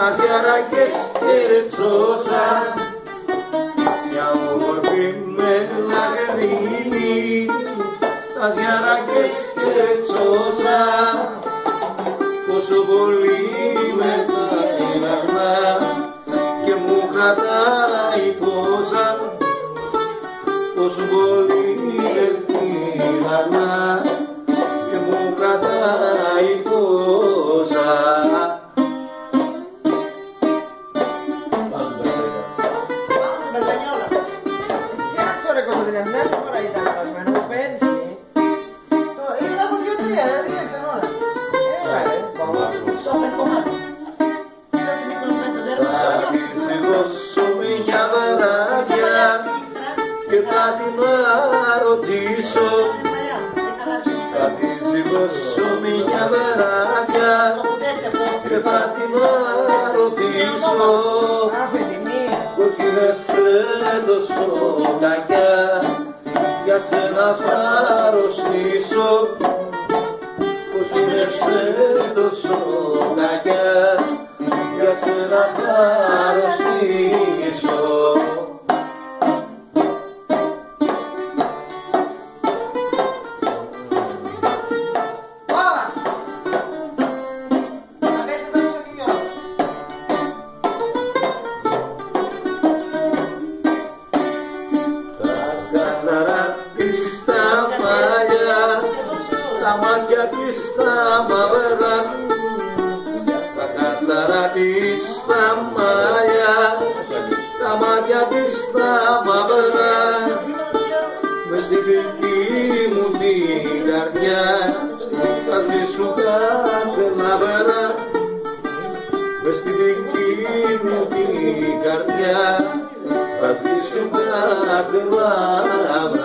τα ζιαράκες ερεψώσαν μια όμορφη μελαγρίνη, τα ζιαράκες ερεψώσαν πόσο πολύ με τα γελαγνά και μου κρατάει πόσα, πόσο πολύ με τη γελαγνά και μου κρατάει πόσα. Και θα την ρωτήσω, θα της δώσω μια βεράκια και θα την ρωτήσω πως γίνεσαι τόσο κακιά, για σένα θα αρρωστήσω, πως γίνεσαι τόσο κακιά, για σένα θα αρρωστήσω. Τα μάτια της τα μαύρα, τα κατσαρά της τα μαλλιά, τα μάτια της τα μαύρα, μες στην δική μου την καρδιά θα σβήσουν κάθε λαβρά, μες στην δική μου την καρδιά θα σβήσουν κάθε λαβρά.